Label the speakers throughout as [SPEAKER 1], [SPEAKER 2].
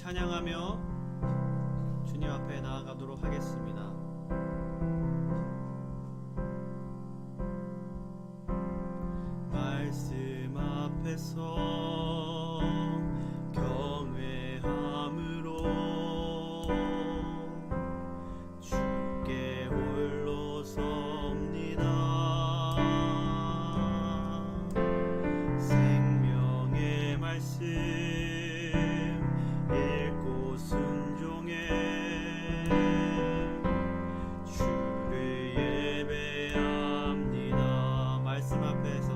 [SPEAKER 1] 찬양하며 주님 앞에 나아가도록 하겠습니다. 말씀 앞에서 경외함으로 주께 홀로 섭니다. 생명의 말씀 읽고 순종해 주를 예배합니다. 말씀 앞에서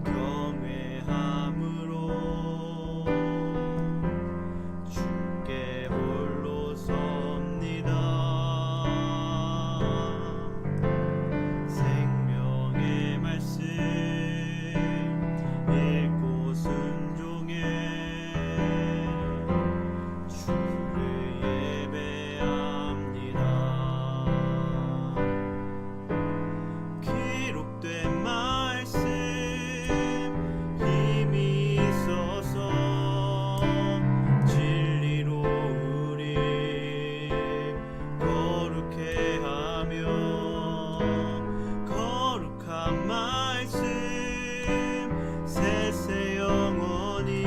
[SPEAKER 1] 경외함으로 주께 홀로 섭니다. 생명의 말씀 읽고 순종해 주를 예배합니다. 기록된 말씀 힘이 있어서 진리로 우리 거룩해 하며 거룩한 말씀 세세 영원히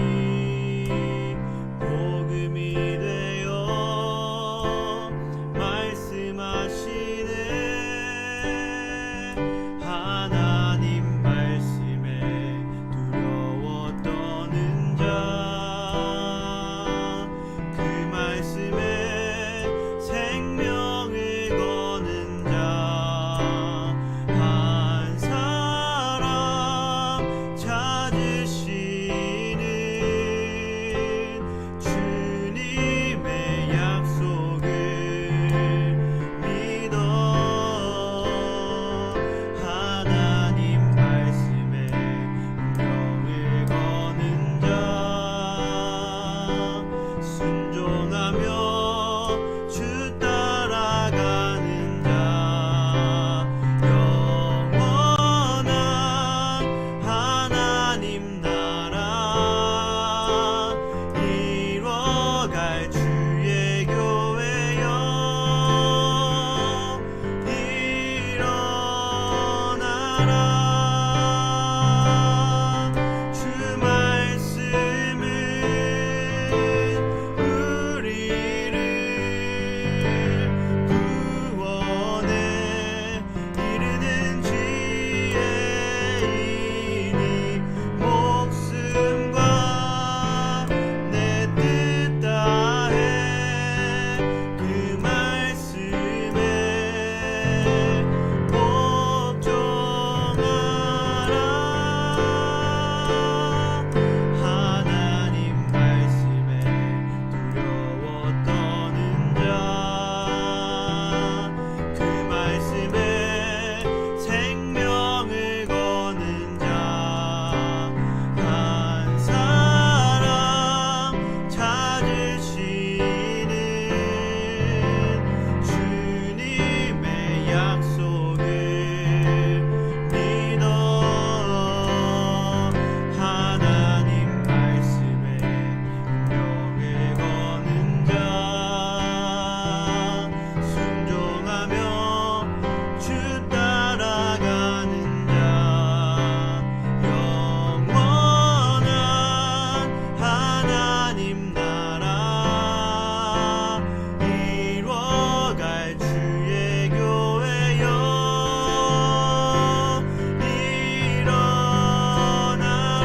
[SPEAKER 1] 복음이 되어 말씀하시네. 하나님 말씀에 두려워 떠는 자, 그 말씀에 생명을 거는 자, 한 사람 찾으시는 주님의 약속을 믿어 하나님 말씀에 명을 거는 자, 순종하며 주 따라가는 자, 영원한 하나님 나라 이뤄갈 주의 교회여 일어나라. 주 말씀은 우리를 구원에 이르는 지혜이니 목숨과 내 뜻 다해 그 말씀에 복종하라. 하나님 말씀에 두려워 떠는 자, 그 말씀에 생명을 거는 자, 한 사람 찾으시는 주님의 약속을 믿어 하나님 말씀에 명을 거는 자, 순종하며 주 따라가는 자, 영원한 하나님 나라 이뤄갈 주의 교회여 일어나라.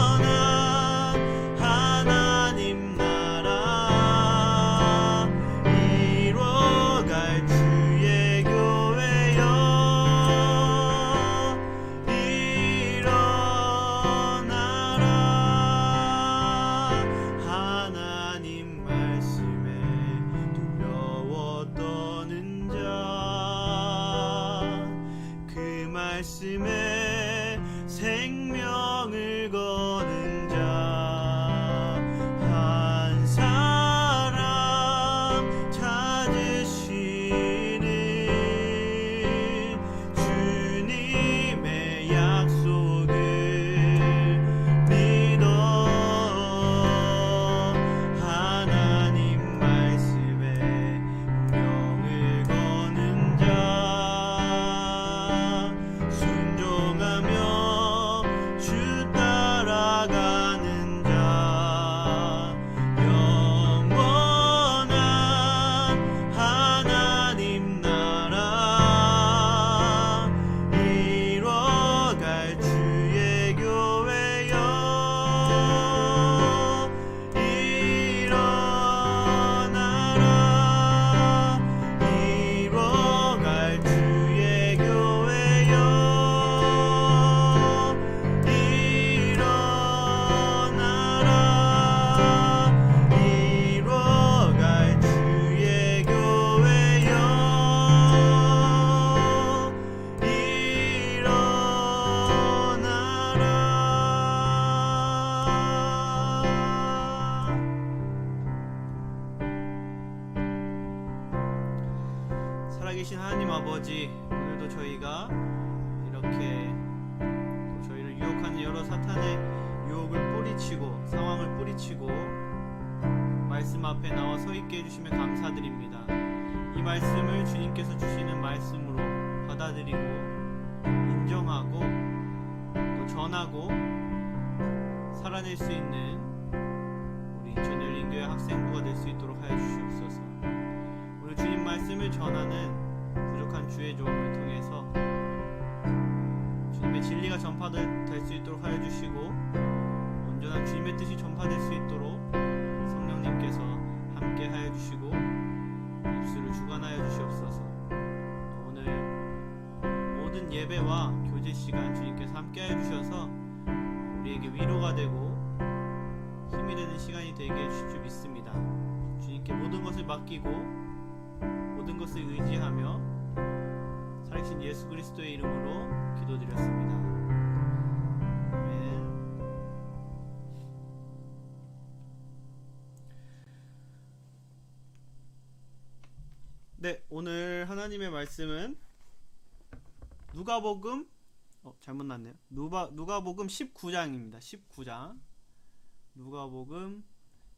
[SPEAKER 1] 영원한 하나님 나라 이뤄갈 주의 교회여 일어나라. 하나님 말씀에 두려워 떠는 자, 그 말씀에 생명을 거는 자, 한 사람 찾으시 하나님 아버지, 오늘도 저희가 이렇게 또 저희를 유혹하는 여러 사탄의 유혹을 뿌리치고 상황을 뿌리치고 말씀 앞에 나와 서 있게 해주시며 감사드립니다. 이 말씀을 주님께서 주시는 말씀으로 받아들이고 인정하고 또 전하고 살아낼 수 있는 우리 인천열린교회 학생부가 될 수 있도록 하여 주시옵소서. 오늘 주님 말씀을 전하는 부족한 주의 종을 통해서 주님의 진리가 전파될 수 있도록 하여 주시고 온전한 주님의 뜻이 전파될 수 있도록 성령님께서 함께 하여 주시고 입술을 주관하여 주시옵소서. 오늘 모든 예배와 교제 시간 주님께서 함께 하여 주셔서 우리에게 위로가 되고 힘이 되는 시간이 되게 해주실 줄 믿습니다. 주님께 모든 것을 맡기고 모든 것을 의지하며 살아계신 예수 그리스도의 이름으로 기도드렸습니다. 아멘. 네, 오늘 하나님의 말씀은 누가복음 잘못 났네요. 누가복음 19장입니다. 19장. 누가복음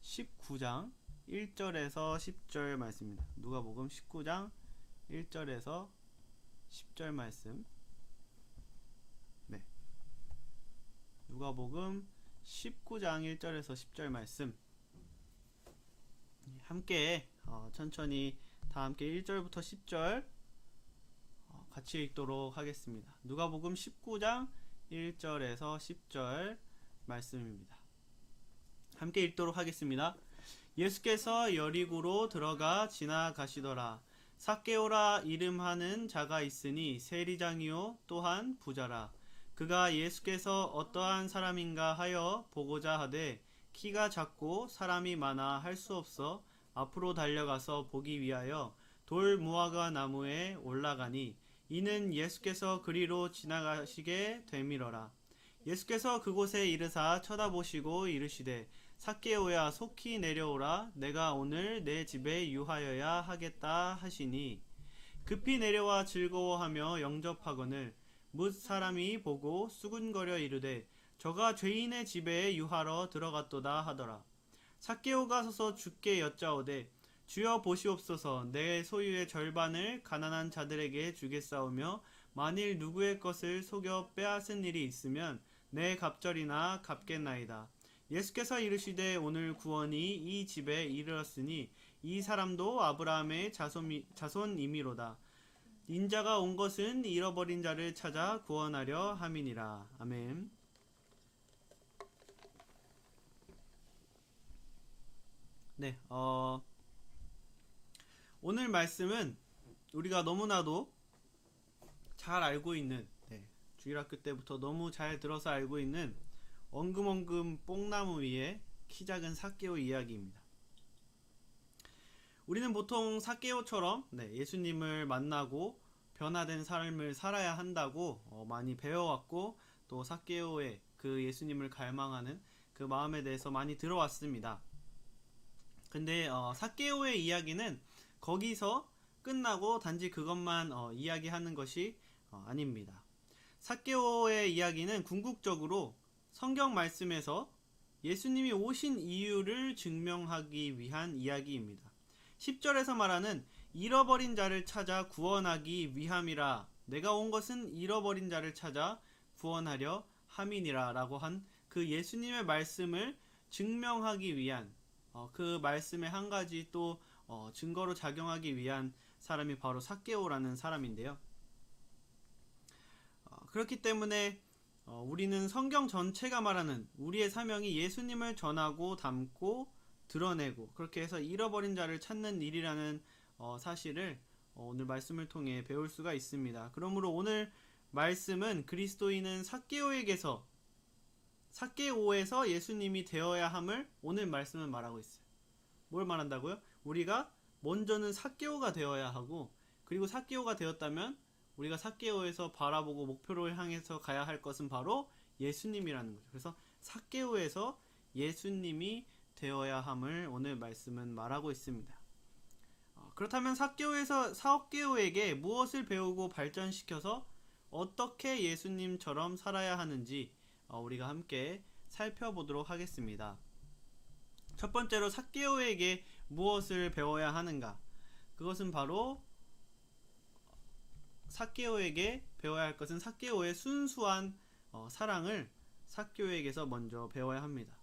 [SPEAKER 1] 19장 1절에서 10절 말씀입니다. 누가복음 19장 1절에서 10절 말씀. 네. 누가복음 19장 1절에서 10절 말씀. 함께 천천히 다 함께 1절부터 10절 같이 읽도록 하겠습니다. 누가복음 19장 1절에서 10절 말씀입니다. 함께 읽도록 하겠습니다. 예수께서 여리고로 들어가 지나가시더라. 삭개오라 이름하는 자가 있으니 세리장이요 또한 부자라. 그가 예수께서 어떠한 사람인가 하여 보고자 하되 키가 작고 사람이 많아 할 수 없어 앞으로 달려가서 보기 위하여 돌 무화과 나무에 올라가니 이는 예수께서 그리로 지나가시게 되밀어라. 예수께서 그곳에 이르사 쳐다보시고 이르시되 삭개오야 속히 내려오라. 내가 오늘 내 집에 유하여야 하겠다 하시니 급히 내려와 즐거워하며 영접하거늘 뭇 사람이 보고 수군거려 이르되 저가 죄인의 집에 유하러 들어갔도다 하더라. 삭개오가 서서 주께 여짜오되 주여 보시옵소서. 내 소유의 절반을 가난한 자들에게 주겠사오며 만일 누구의 것을 속여 빼앗은 일이 있으면 내 갑절이나 갚겠나이다. 예수께서 이르시되 오늘 구원이 이 집에 이르렀으니 이 사람도 아브라함의 자손이미로다. 인자가 온 것은 잃어버린 자를 찾아 구원하려 함이니라. 아멘. 네, 오늘 말씀은 우리가 너무나도 잘 알고 있는, 주일학교 때부터 너무 잘 들어서 알고 있는 엉금엉금 뽕나무 위에 키 작은 삭개오 이야기입니다. 우리는 보통 삭개오처럼 예수님을 만나고 변화된 삶을 살아야 한다고 많이 배워왔고 또 삭개오의 그 예수님을 갈망하는 그 마음에 대해서 많이 들어왔습니다. 근데 삭개오의 이야기는 거기서 끝나고 단지 그것만 이야기하는 것이 아닙니다. 삭개오의 이야기는 궁극적으로 성경 말씀에서 예수님이 오신 이유를 증명하기 위한 이야기입니다. 10절에서 말하는 잃어버린 자를 찾아 구원하기 위함이라. 내가 온 것은 잃어버린 자를 찾아 구원하려 함이니라 라고 한 그 예수님의 말씀을 증명하기 위한 그 말씀의 한 가지 또 증거로 작용하기 위한 사람이 바로 삭개오라는 사람인데요. 그렇기 때문에 우리는 성경 전체가 말하는 우리의 사명이 예수님을 전하고 담고 드러내고 그렇게 해서 잃어버린 자를 찾는 일이라는 사실을 오늘 말씀을 통해 배울 수가 있습니다. 그러므로 오늘 말씀은 그리스도인은 삭개오에서 예수님이 되어야 함을 오늘 말씀은 말하고 있어요. 뭘 말한다고요? 우리가 먼저는 삭개오가 되어야 하고 그리고 삭개오가 되었다면 우리가 삭개오에서 바라보고 목표를 향해서 가야 할 것은 바로 예수님이라는 거죠. 그래서 삭개오에서 예수님이 되어야 함을 오늘 말씀은 말하고 있습니다. 그렇다면 삭개오에게 무엇을 배우고 발전시켜서 어떻게 예수님처럼 살아야 하는지 우리가 함께 살펴보도록 하겠습니다. 첫 번째로 삭개오에게 무엇을 배워야 하는가? 그것은 바로 삭개오에게 배워야 할 것은 삭개오의 순수한 사랑을 삭개오에게서 먼저 배워야 합니다.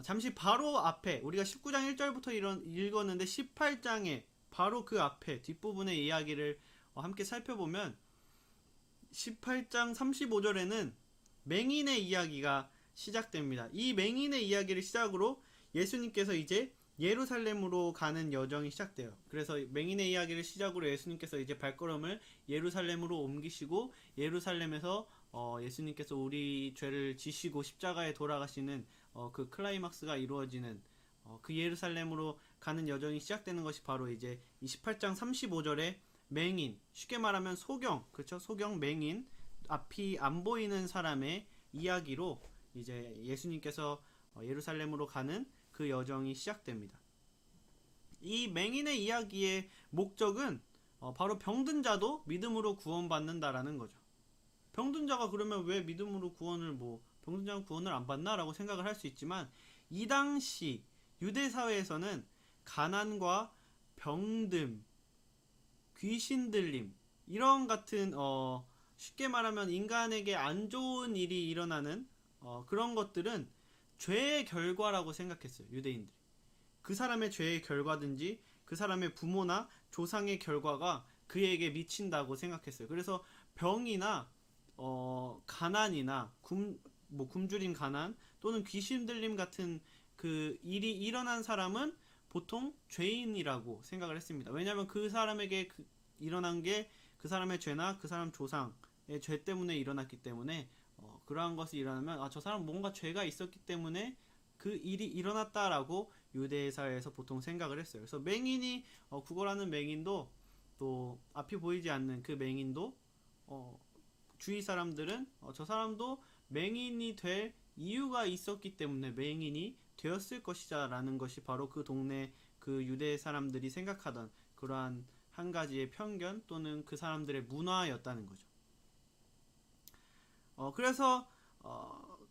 [SPEAKER 1] 잠시 바로 앞에 우리가 19장 1절부터 읽었는데 18장에 바로 그 앞에 뒷부분의 이야기를 함께 살펴보면 18장 35절에는 맹인의 이야기가 시작됩니다. 이 맹인의 이야기를 시작으로 예수님께서 이제 예루살렘으로 가는 여정이 시작돼요. 그래서 맹인의 이야기를 시작으로 예수님께서 이제 발걸음을 예루살렘으로 옮기시고 예루살렘에서 예수님께서 우리 죄를 지시고 십자가에 돌아가시는 그 클라이막스가 이루어지는 그 예루살렘으로 가는 여정이 시작되는 것이 바로 이제 28장 35절에 맹인, 쉽게 말하면 소경, 그렇죠? 소경 맹인, 앞이 안 보이는 사람의 이야기로 이제 예수님께서 예루살렘으로 가는 그 여정이 시작됩니다. 이 맹인의 이야기의 목적은 바로 병든 자도 믿음으로 구원받는다라는 거죠. 병든 자가 그러면 왜 믿음으로 병든 자는 구원을 안 받나? 라고 생각을 할 수 있지만 이 당시 유대 사회에서는 가난과 병듦, 귀신 들림 이런 같은 쉽게 말하면 인간에게 안 좋은 일이 일어나는 그런 것들은 죄의 결과라고 생각했어요. 유대인들이. 그 사람의 죄의 결과든지 그 사람의 부모나 조상의 결과가 그에게 미친다고 생각했어요. 그래서 병이나 가난이나 굶주림 가난 또는 귀신 들림 같은 그 일이 일어난 사람은 보통 죄인이라고 생각을 했습니다. 왜냐하면 그 사람에게 일어난 게 그 사람의 죄나 그 사람 조상의 죄 때문에 일어났기 때문에 그러한 것이 일어나면 저 사람 뭔가 죄가 있었기 때문에 그 일이 일어났다라고 유대 사회에서 보통 생각을 했어요. 그래서 맹인이 구걸하는 맹인도 또 앞이 보이지 않는 그 맹인도 주위 사람들은 저 사람도 맹인이 될 이유가 있었기 때문에 맹인이 되었을 것이다 라는 것이 바로 그 동네 그 유대 사람들이 생각하던 그러한 한 가지의 편견 또는 그 사람들의 문화였다는 거죠. 그래서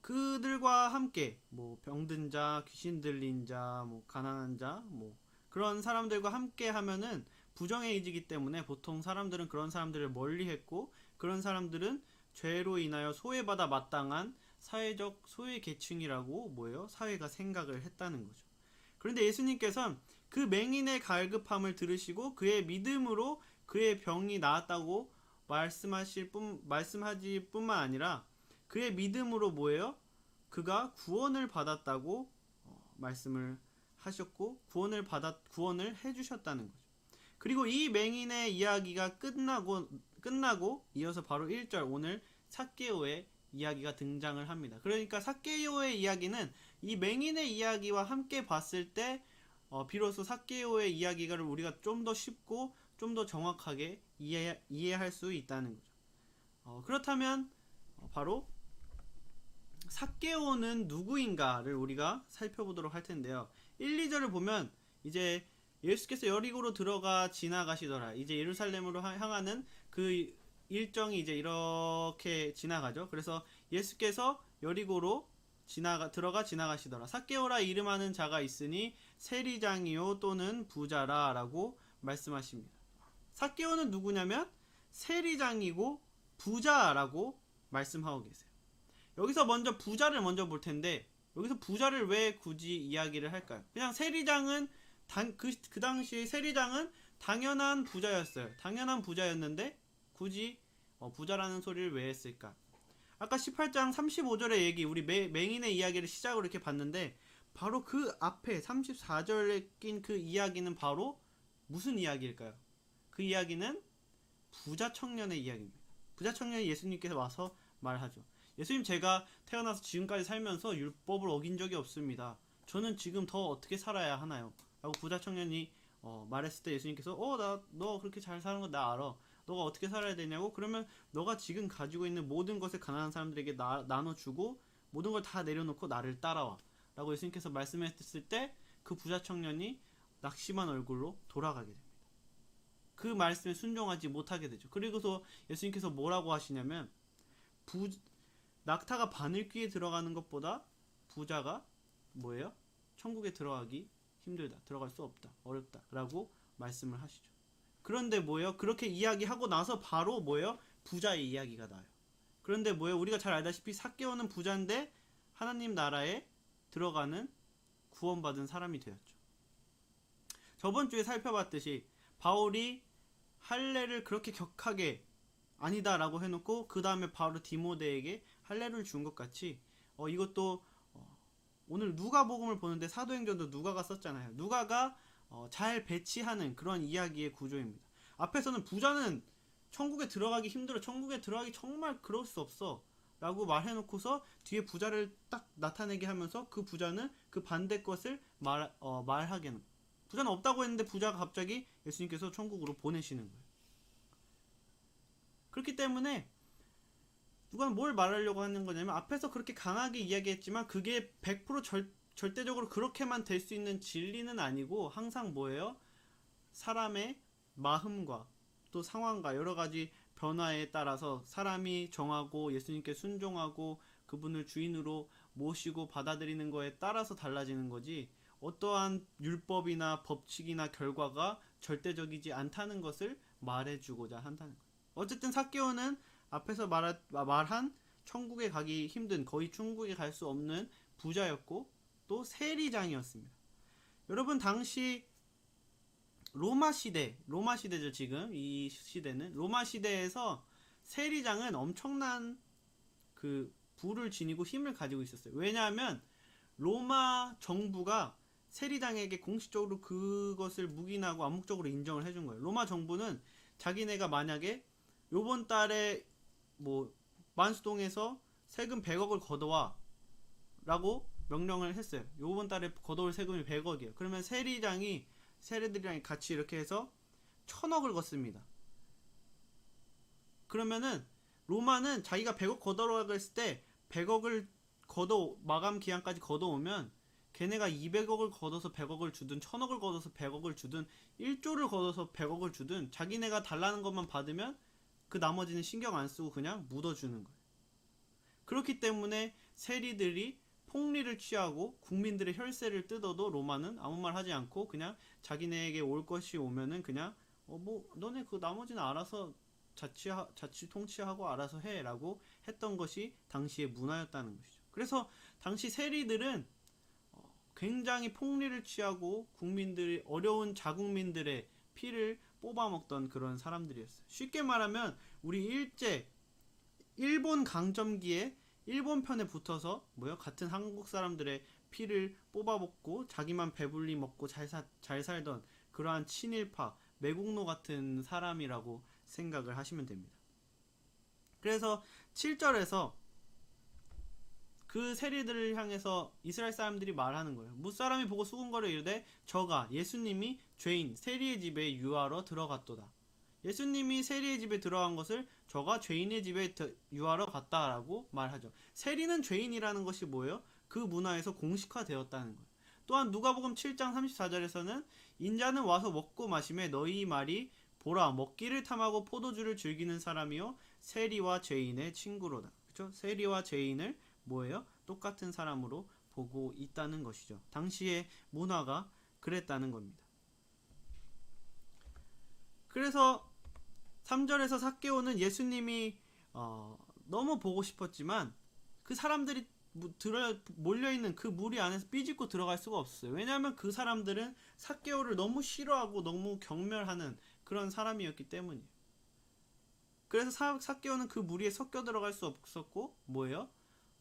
[SPEAKER 1] 그들과 함께 병든 자, 귀신 들린 자, 가난한 자, 그런 사람들과 함께 하면은 부정의 의지이기 때문에 보통 사람들은 그런 사람들을 멀리했고 그런 사람들은 죄로 인하여 소외받아 마땅한 사회적 소외 계층이라고 사회가 생각을 했다는 거죠. 그런데 예수님께서는 그 맹인의 갈급함을 들으시고 그의 믿음으로 그의 병이 나았다고 말씀하지 뿐만 아니라 그의 믿음으로 그가 구원을 받았다고 말씀을 하셨고 구원을 해주셨다는 거죠. 그리고 이 맹인의 이야기가 끝나고 이어서 바로 1절 오늘 삭개오의 이야기가 등장을 합니다. 그러니까 삭개오의 이야기는 이 맹인의 이야기와 함께 봤을 때 비로소 삭개오의 이야기를 우리가 좀 더 쉽고 좀 더 정확하게 이해할 수 있다는 거죠. 그렇다면 바로 삭개오는 누구인가를 우리가 살펴보도록 할 텐데요. 1, 2절을 보면 이제 예수께서 여리고로 들어가 지나가시더라. 이제 예루살렘으로 향하는 그 일정이 이제 이렇게 지나가죠. 그래서 예수께서 여리고로 들어가 지나가시더라. 삭개오라 이름하는 자가 있으니 세리장이요 또는 부자라 라고 말씀하십니다. 삭개오는 누구냐면 세리장이고 부자라고 말씀하고 계세요. 여기서 먼저 부자를 먼저 볼 텐데 여기서 부자를 왜 굳이 이야기를 할까요? 그냥 세리장은 그 당시 세리장은 당연한 부자였어요. 당연한 부자였는데 굳이 부자라는 소리를 왜 했을까? 아까 18장 35절의 얘기 우리 맹인의 이야기를 시작으로 이렇게 봤는데 바로 그 앞에 34절에 낀 그 이야기는 바로 무슨 이야기일까요? 그 이야기는 부자 청년의 이야기입니다. 부자 청년이 예수님께서 와서 말하죠. 예수님, 제가 태어나서 지금까지 살면서 율법을 어긴 적이 없습니다. 저는 지금 더 어떻게 살아야 하나요? 라고 부자 청년이 말했을 때 예수님께서 너 그렇게 잘 사는 거 나 알아. 너가 어떻게 살아야 되냐고? 그러면 너가 지금 가지고 있는 모든 것을 가난한 사람들에게 나눠주고 모든 걸 다 내려놓고 나를 따라와 라고 예수님께서 말씀했을 때 그 부자 청년이 낙심한 얼굴로 돌아가게 됩니다. 그 말씀에 순종하지 못하게 되죠. 그리고서 예수님께서 뭐라고 하시냐면 낙타가 바늘귀에 들어가는 것보다 부자가 뭐예요? 천국에 들어가기 힘들다. 들어갈 수 없다. 어렵다. 라고 말씀을 하시죠. 그런데 뭐예요? 그렇게 이야기하고 나서 바로 뭐예요? 부자의 이야기가 나요. 그런데 뭐예요? 우리가 잘 알다시피 삭개오는 부자인데 하나님 나라에 들어가는 구원받은 사람이 되었죠. 저번 주에 살펴봤듯이 바울이 할례를 그렇게 격하게 아니다 라고 해놓고 그 다음에 바로 디모데에게 할례를 준 것 같이 이것도 오늘 누가복음을 보는데 사도행전도 누가가 썼잖아요. 누가가 잘 배치하는 그런 이야기의 구조입니다. 앞에서는 부자는 천국에 들어가기 힘들어, 천국에 들어가기 정말 그럴 수 없어 라고 말해놓고서 뒤에 부자를 딱 나타내게 하면서 그 부자는 그 반대 것을 말하게 하는 거예요. 부자는 없다고 했는데 부자가 갑자기 예수님께서 천국으로 보내시는 거예요. 그렇기 때문에 누가 뭘 말하려고 하는 거냐면 앞에서 그렇게 강하게 이야기했지만 그게 100% 절대적으로 그렇게만 될 수 있는 진리는 아니고 항상 뭐예요? 사람의 마음과 또 상황과 여러 가지 변화에 따라서 사람이 정하고 예수님께 순종하고 그분을 주인으로 모시고 받아들이는 거에 따라서 달라지는 거지 어떠한 율법이나 법칙이나 결과가 절대적이지 않다는 것을 말해주고자 한다는 거예요. 어쨌든 삭개오는 앞에서 말한 천국에 가기 힘든 거의 천국에 갈 수 없는 부자였고 또 세리장이었습니다. 여러분 당시 로마 시대죠. 지금 이 시대는 로마 시대에서 세리장은 엄청난 그 부를 지니고 힘을 가지고 있었어요. 왜냐하면 로마 정부가 세리장에게 공식적으로 그것을 묵인하고 암묵적으로 인정을 해준 거예요. 로마 정부는 자기네가 만약에 요번 달에 뭐 만수동에서 세금 100억을 걷어와 라고 명령을 했어요. 요번 달에 걷어올 세금이 100억이에요. 그러면 세리들이랑 같이 이렇게 해서 1000억을 걷습니다. 그러면은 로마는 자기가 100억 걷어오라고 했을 때 100억을 마감 기한까지 걷어오면 걔네가 200억을 걷어서 100억을 주든 1000억을 걷어서 100억을 주든 1조를 걷어서 100억을 주든 자기네가 달라는 것만 받으면 그 나머지는 신경 안 쓰고 그냥 묻어주는 거예요. 그렇기 때문에 세리들이 폭리를 취하고 국민들의 혈세를 뜯어도 로마는 아무 말 하지 않고 그냥 자기네에게 올 것이 오면은 그냥 너네 그 나머지는 알아서 자치 통치하고 알아서 해 라고 했던 것이 당시의 문화였다는 것이죠. 그래서 당시 세리들은 굉장히 폭리를 취하고 어려운 자국민들의 피를 뽑아먹던 그런 사람들이었어요. 쉽게 말하면 우리 일본 강점기에 일본 편에 붙어서 같은 한국 사람들의 피를 뽑아먹고 자기만 배불리 먹고 잘 살던 그러한 친일파 매국노 같은 사람이라고 생각을 하시면 됩니다. 그래서 7절에서 그 세리들을 향해서 이스라엘 사람들이 말하는 거예요. 무사람이 보고 수군거려 이르되 저가 예수님이 죄인 세리의 집에 유하러 들어갔도다. 예수님이 세리의 집에 들어간 것을 저가 죄인의 집에 유하러 갔다라고 말하죠. 세리는 죄인이라는 것이 뭐예요? 그 문화에서 공식화되었다는 거예요. 또한 누가복음 7장 34절에서는 인자는 와서 먹고 마시매 너희 말이 보라 먹기를 탐하고 포도주를 즐기는 사람이요 세리와 죄인의 친구로다. 그렇죠? 세리와 죄인을 뭐예요? 똑같은 사람으로 보고 있다는 것이죠. 당시의 문화가 그랬다는 겁니다. 그래서 3절에서 삭개오는 예수님이 너무 보고 싶었지만 그 사람들이 몰려있는 그 무리 안에서 삐집고 들어갈 수가 없어요. 왜냐하면 그 사람들은 삭개오를 너무 싫어하고 너무 경멸하는 그런 사람이었기 때문이에요. 그래서 삭개오는 그 무리에 섞여 들어갈 수 없었고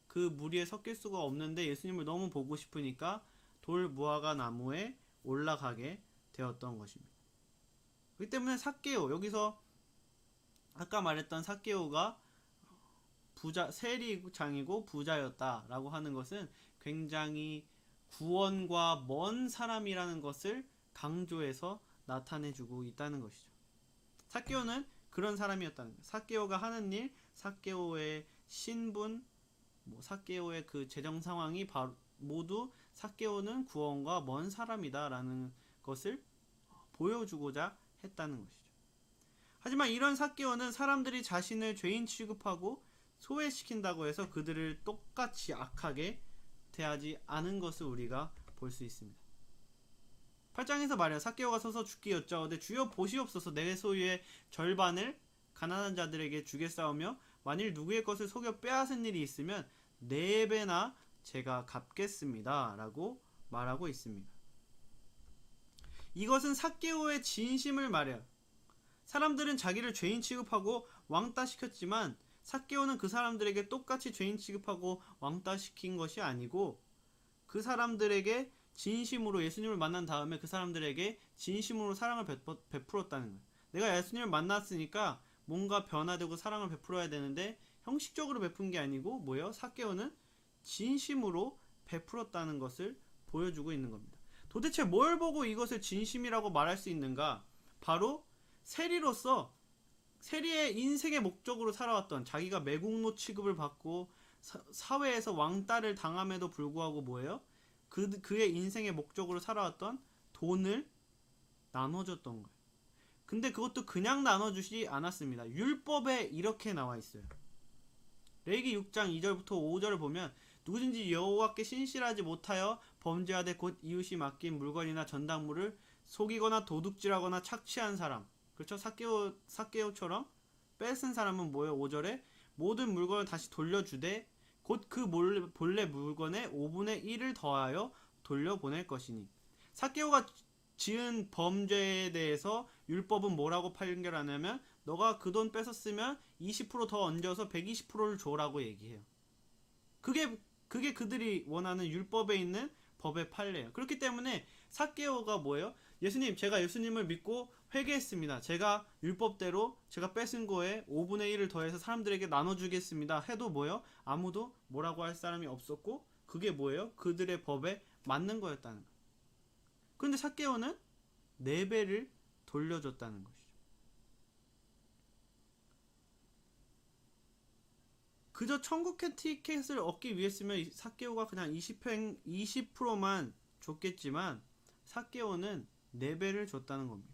[SPEAKER 1] 그 무리에 섞일 수가 없는데 예수님을 너무 보고 싶으니까 돌 무화과 나무에 올라가게 되었던 것입니다. 그렇기 때문에 삭개오, 여기서 아까 말했던 삭개오가 세리장이고 부자였다라고 하는 것은 굉장히 구원과 먼 사람이라는 것을 강조해서 나타내주고 있다는 것이죠. 삭개오는 그런 사람이었다는 거예요. 삭개오가 하는 일, 삭개오의 신분, 삭개오의 그 재정 상황이 모두 삭개오는 구원과 먼 사람이다라는 것을 보여주고자 했다는 것이죠. 하지만 이런 삭개오는 사람들이 자신을 죄인 취급하고 소외시킨다고 해서 그들을 똑같이 악하게 대하지 않은 것을 우리가 볼 수 있습니다. 8장에서 말해요. 삭개오가 서서 주께 여짜오되 주여 보시옵소서 내 소유의 절반을 가난한 자들에게 주겠사오며 만일 누구의 것을 속여 빼앗은 일이 있으면 4배나 제가 갚겠습니다 라고 말하고 있습니다. 이것은 삭개오의 진심을 말해요. 사람들은 자기를 죄인 취급하고 왕따시켰지만 삭개오는 그 사람들에게 똑같이 죄인 취급하고 왕따시킨 것이 아니고 그 사람들에게 진심으로 예수님을 만난 다음에 그 사람들에게 진심으로 사랑을 베풀었다는 거예요. 내가 예수님을 만났으니까 뭔가 변화되고 사랑을 베풀어야 되는데 형식적으로 베푼 게 아니고 뭐예요? 삭개오는 진심으로 베풀었다는 것을 보여주고 있는 겁니다. 도대체 뭘 보고 이것을 진심이라고 말할 수 있는가? 바로 세리로서 세리의 인생의 목적으로 살아왔던 자기가 매국노 취급을 받고 사회에서 왕따를 당함에도 불구하고 뭐예요? 그의 인생의 목적으로 살아왔던 돈을 나눠줬던 거예요. 근데 그것도 그냥 나눠주지 않았습니다. 율법에 이렇게 나와 있어요. 레위기 6장 2절부터 5절을 보면 누구든지 여호와께 신실하지 못하여 범죄하되 곧 이웃이 맡긴 물건이나 전당물을 속이거나 도둑질하거나 착취한 사람, 그렇죠? 삭개오처럼 뺏은 사람은 뭐예요? 5절에 모든 물건을 다시 돌려주되 곧 그 본래 물건의 5분의 1을 더하여 돌려보낼 것이니. 삭개오가 지은 범죄에 대해서 율법은 뭐라고 판결하냐면 너가 그 돈 뺏었으면 20% 더 얹어서 120%를 줘라고 얘기해요. 그게 그들이 원하는 율법에 있는 법의 판례예요. 그렇기 때문에 삭개오가 뭐예요? 예수님, 제가 예수님을 믿고 회개했습니다. 제가 율법대로 제가 뺏은 거에 5분의 1을 더해서 사람들에게 나눠주겠습니다. 해도 뭐예요? 아무도 뭐라고 할 사람이 없었고 그게 뭐예요? 그들의 법에 맞는 거였다는 거예요. 그런데 삭개오는 4배를 돌려줬다는 것이죠. 그저 천국의 티켓을 얻기 위해서면 삭개오가 그냥 20%만 줬겠지만 삭개오는 4배를 줬다는 겁니다.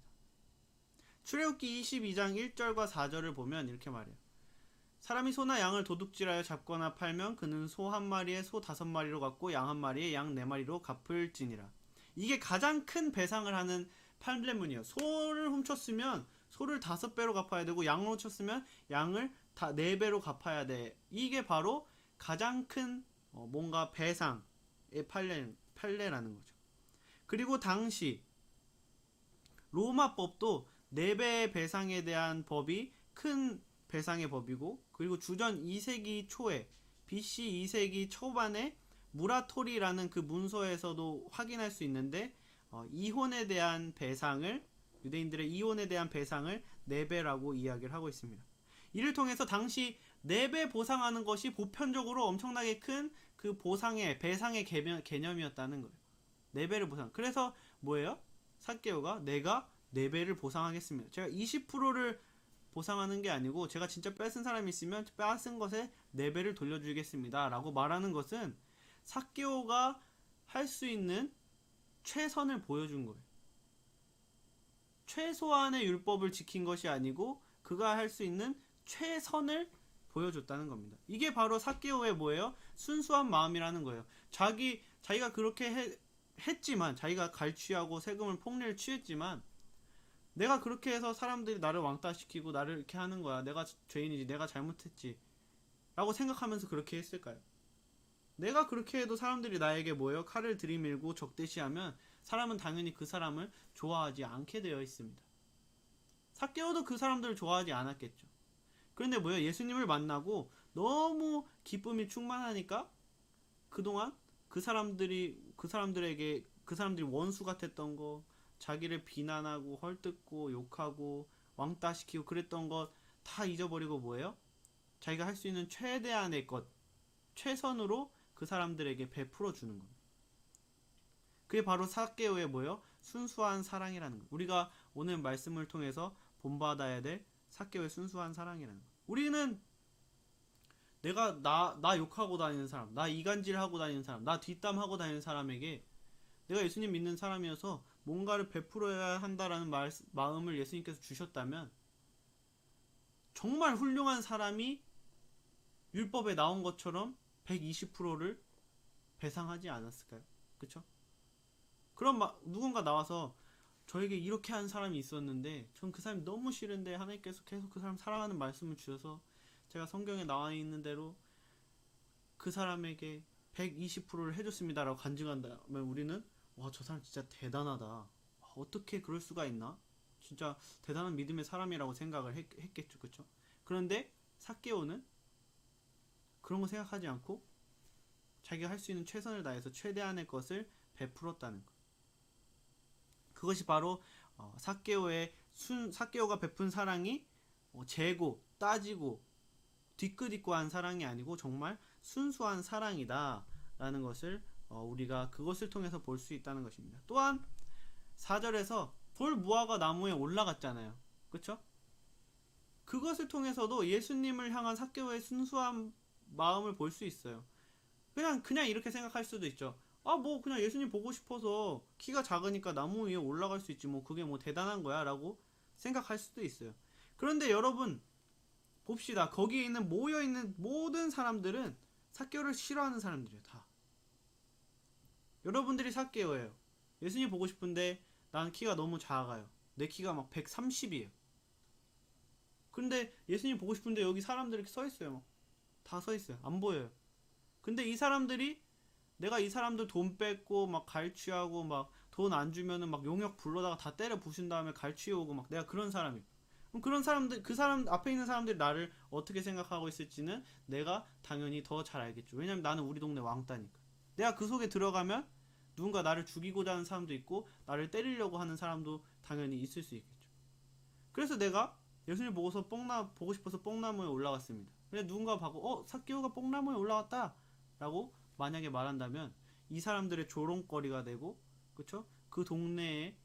[SPEAKER 1] 출애굽기 22장 1절과 4절을 보면 이렇게 말해요. 사람이 소나 양을 도둑질하여 잡거나 팔면 그는 소 한 마리에 소 5마리로 갚고 양 한 마리에 양 4마리로 갚을지니라. 이게 가장 큰 배상을 하는 판례문이에요. 소를 훔쳤으면 소를 5배로 갚아야 되고 양을 훔쳤으면 양을 다 4배로 갚아야 돼. 이게 바로 가장 큰 뭔가 배상의 판례라는 거죠. 그리고 당시 로마법도 4배의 배상에 대한 법이 큰 배상의 법이고, 그리고 주전 2세기 초에 BC 2세기 초반에 무라토리라는 그 문서에서도 확인할 수 있는데 이혼에 대한 배상을, 유대인들의 이혼에 대한 배상을 4배라고 이야기를 하고 있습니다. 이를 통해서 당시 4배 보상하는 것이 보편적으로 엄청나게 큰 그 배상의 개념이었다는 거예요. 4배를 보상. 그래서 뭐예요? 삭개오가 내가 4배를 보상하겠습니다. 제가 20%를 보상하는 게 아니고 제가 진짜 뺏은 사람이 있으면 뺏은 것에 4배를 돌려주겠습니다 라고 말하는 것은 삭개오가 할 수 있는 최선을 보여준 거예요. 최소한의 율법을 지킨 것이 아니고 그가 할 수 있는 최선을 보여줬다는 겁니다. 이게 바로 삭개오의 뭐예요? 순수한 마음이라는 거예요. 자기가 그렇게 했지만, 자기가 갈취하고 세금을 폭리를 취했지만, 내가 그렇게 해서 사람들이 나를 왕따시키고 나를 이렇게 하는 거야. 내가 죄인이지, 내가 잘못했지 라고 생각하면서 그렇게 했을까요? 내가 그렇게 해도 사람들이 나에게 뭐예요? 칼을 들이밀고 적대시하면 사람은 당연히 그 사람을 좋아하지 않게 되어 있습니다. 삭개오도 그 사람들을 좋아하지 않았겠죠. 그런데 뭐예요? 예수님을 만나고 너무 기쁨이 충만하니까 그동안 그 사람들이 원수 같았던 거, 자기를 비난하고 헐뜯고 욕하고 왕따시키고 그랬던 것 다 잊어버리고 뭐예요? 자기가 할 수 있는 최대한의 것, 최선으로 그 사람들에게 베풀어 주는 겁니다. 그게 바로 삭개오의 뭐예요? 순수한 사랑이라는 거. 우리가 오늘 말씀을 통해서 본받아야 될 삭개오의 순수한 사랑이라는 거. 우리는 내가 나 욕하고 다니는 사람, 나 이간질하고 다니는 사람, 나 뒷담하고 다니는 사람에게 내가 예수님 믿는 사람이어서 뭔가를 베풀어야 한다라는 마음을 예수님께서 주셨다면 정말 훌륭한 사람이 율법에 나온 것처럼 120%를 배상하지 않았을까요? 그쵸? 그럼 누군가 나와서 저에게 이렇게 한 사람이 있었는데 전 그 사람이 너무 싫은데 하나님께서 계속 그 사람 사랑하는 말씀을 주셔서 제가 성경에 나와 있는 대로 그 사람에게 120%를 해줬습니다 라고 간증한다면 우리는 와, 저 사람 진짜 대단하다. 와, 어떻게 그럴 수가 있나? 진짜 대단한 믿음의 사람이라고 생각을 했겠죠. 그쵸? 그런데 삭개오는 그런 거 생각하지 않고 자기가 할 수 있는 최선을 다해서 최대한의 것을 베풀었다는 것. 그것이 바로 삭개오가 베푼 사랑이 재고 따지고 뒤끝있고한 사랑이 아니고 정말 순수한 사랑이다 라는 것을 우리가 그것을 통해서 볼 수 있다는 것입니다. 또한 4절에서 돌 무화과 나무에 올라갔잖아요. 그쵸? 그것을 통해서도 예수님을 향한 삭개오의 순수한 마음을 볼 수 있어요. 그냥 이렇게 생각할 수도 있죠. 아, 뭐 그냥 예수님 보고 싶어서 키가 작으니까 나무 위에 올라갈 수 있지 뭐 그게 뭐 대단한 거야 라고 생각할 수도 있어요. 그런데 여러분 봅시다. 거기에 있는 모여있는 모든 사람들은 삭개오를 싫어하는 사람들이에요. 다. 여러분들이 삭개오예요. 예수님 보고 싶은데 난 키가 너무 작아요. 내 키가 막 130이에요. 근데 예수님 보고 싶은데 여기 사람들이 이렇게 서있어요. 다 서있어요. 안 보여요. 근데 이 사람들이 내가 이 사람들 돈 뺏고 막 갈취하고 막 돈 안 주면은 막 용역 불러다가 다 때려 부순 다음에 갈취오고 막 내가 그런 사람이에요. 그럼 그런 사람들, 그 사람 앞에 있는 사람들이 나를 어떻게 생각하고 있을지는 내가 당연히 더 잘 알겠죠. 왜냐면 나는 우리 동네 왕따니까. 내가 그 속에 들어가면 누군가 나를 죽이고자 하는 사람도 있고 나를 때리려고 하는 사람도 당연히 있을 수 있겠죠. 그래서 내가 예수님 보고서 보고 싶어서 뽕나무에 올라갔습니다. 근데 누군가 보고 삭개오가 뽕나무에 올라갔다 라고 만약에 말한다면 이 사람들의 조롱거리가 되고, 그쵸? 그 동네에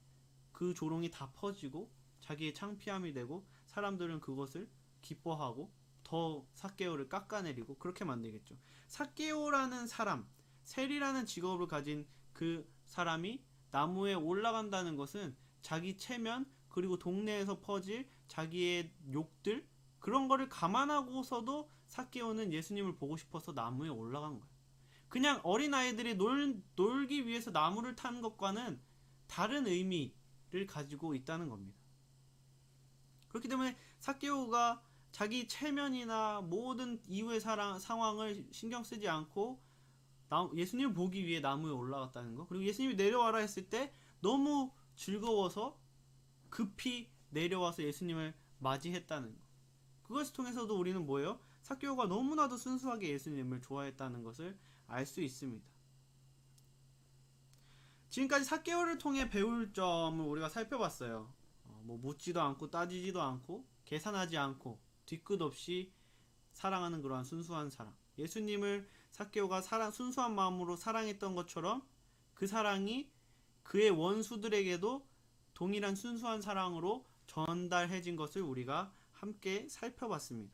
[SPEAKER 1] 그 조롱이 다 퍼지고 자기의 창피함이 되고 사람들은 그것을 기뻐하고 더 삭개오를 깎아내리고 그렇게 만들겠죠. 삭개오라는 사람, 세리라는 직업을 가진 그 사람이 나무에 올라간다는 것은 자기 체면 그리고 동네에서 퍼질 자기의 욕들 그런 거를 감안하고서도 삭개오는 예수님을 보고 싶어서 나무에 올라간 거예요. 그냥 어린아이들이 놀기 위해서 나무를 타는 것과는 다른 의미를 가지고 있다는 겁니다. 그렇기 때문에 삭개오가 자기 체면이나 모든 이후의 상황을 신경 쓰지 않고 예수님을 보기 위해 나무에 올라갔다는 거, 그리고 예수님이 내려와라 했을 때 너무 즐거워서 급히 내려와서 예수님을 맞이했다는 거. 그것을 통해서도 우리는 뭐예요? 삭개오가 너무나도 순수하게 예수님을 좋아했다는 것을 알 수 있습니다. 지금까지 삭개오를 통해 배울 점을 우리가 살펴봤어요. 뭐 묻지도 않고 따지지도 않고 계산하지 않고 뒤끝 없이 사랑하는 그러한 순수한 사랑. 예수님을 삭개오가 순수한 마음으로 사랑했던 것처럼 그 사랑이 그의 원수들에게도 동일한 순수한 사랑으로 전달해진 것을 우리가 함께 살펴봤습니다.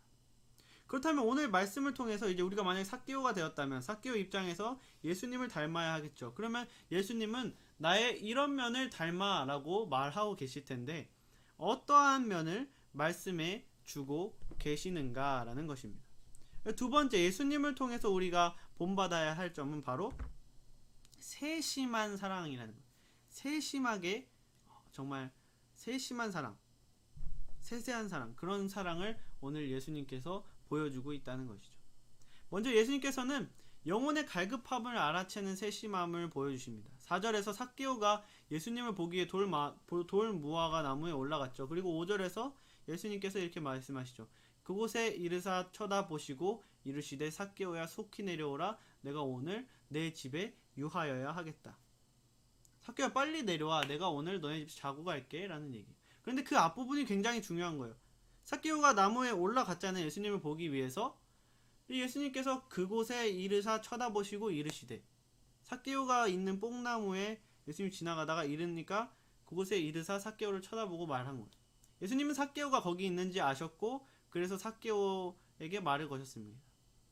[SPEAKER 1] 그렇다면 오늘 말씀을 통해서 이제 우리가 만약에 삭개오가 되었다면 삭개오 입장에서 예수님을 닮아야 하겠죠. 그러면 예수님은 나의 이런 면을 닮아라고 말하고 계실 텐데 어떠한 면을 말씀해 주고 계시는가라는 것입니다. 두 번째, 예수님을 통해서 우리가 본받아야 할 점은 바로 세심한 사랑이라는 것. 세심하게, 정말 세심한 사랑, 세세한 사랑, 그런 사랑을 오늘 예수님께서 보여주고 있다는 것이죠. 먼저 예수님께서는 영혼의 갈급함을 알아채는 세심함을 보여주십니다. 4절에서 삭개오가 예수님을 보기 위해 돌 무화과 나무에 올라갔죠. 그리고 5절에서 예수님께서 이렇게 말씀하시죠. 그곳에 이르사 쳐다보시고 이르시되 삭개오야 속히 내려오라. 내가 오늘 내 집에 유하여야 하겠다. 삭개오야 빨리 내려와. 내가 오늘 너네 집 자고 갈게 라는 얘기. 그런데 그 앞부분이 굉장히 중요한 거예요. 삭개오가 나무에 올라갔잖아요. 예수님을 보기 위해서. 예수님께서 그곳에 이르사 쳐다보시고 이르시되, 삭개오가 있는 뽕나무에 예수님이 지나가다가 이르니까 그곳에 이르사 삭개오를 쳐다보고 말한 거예요. 예수님은 삭개오가 거기 있는지 아셨고 그래서 삭개오에게 말을 거셨습니다.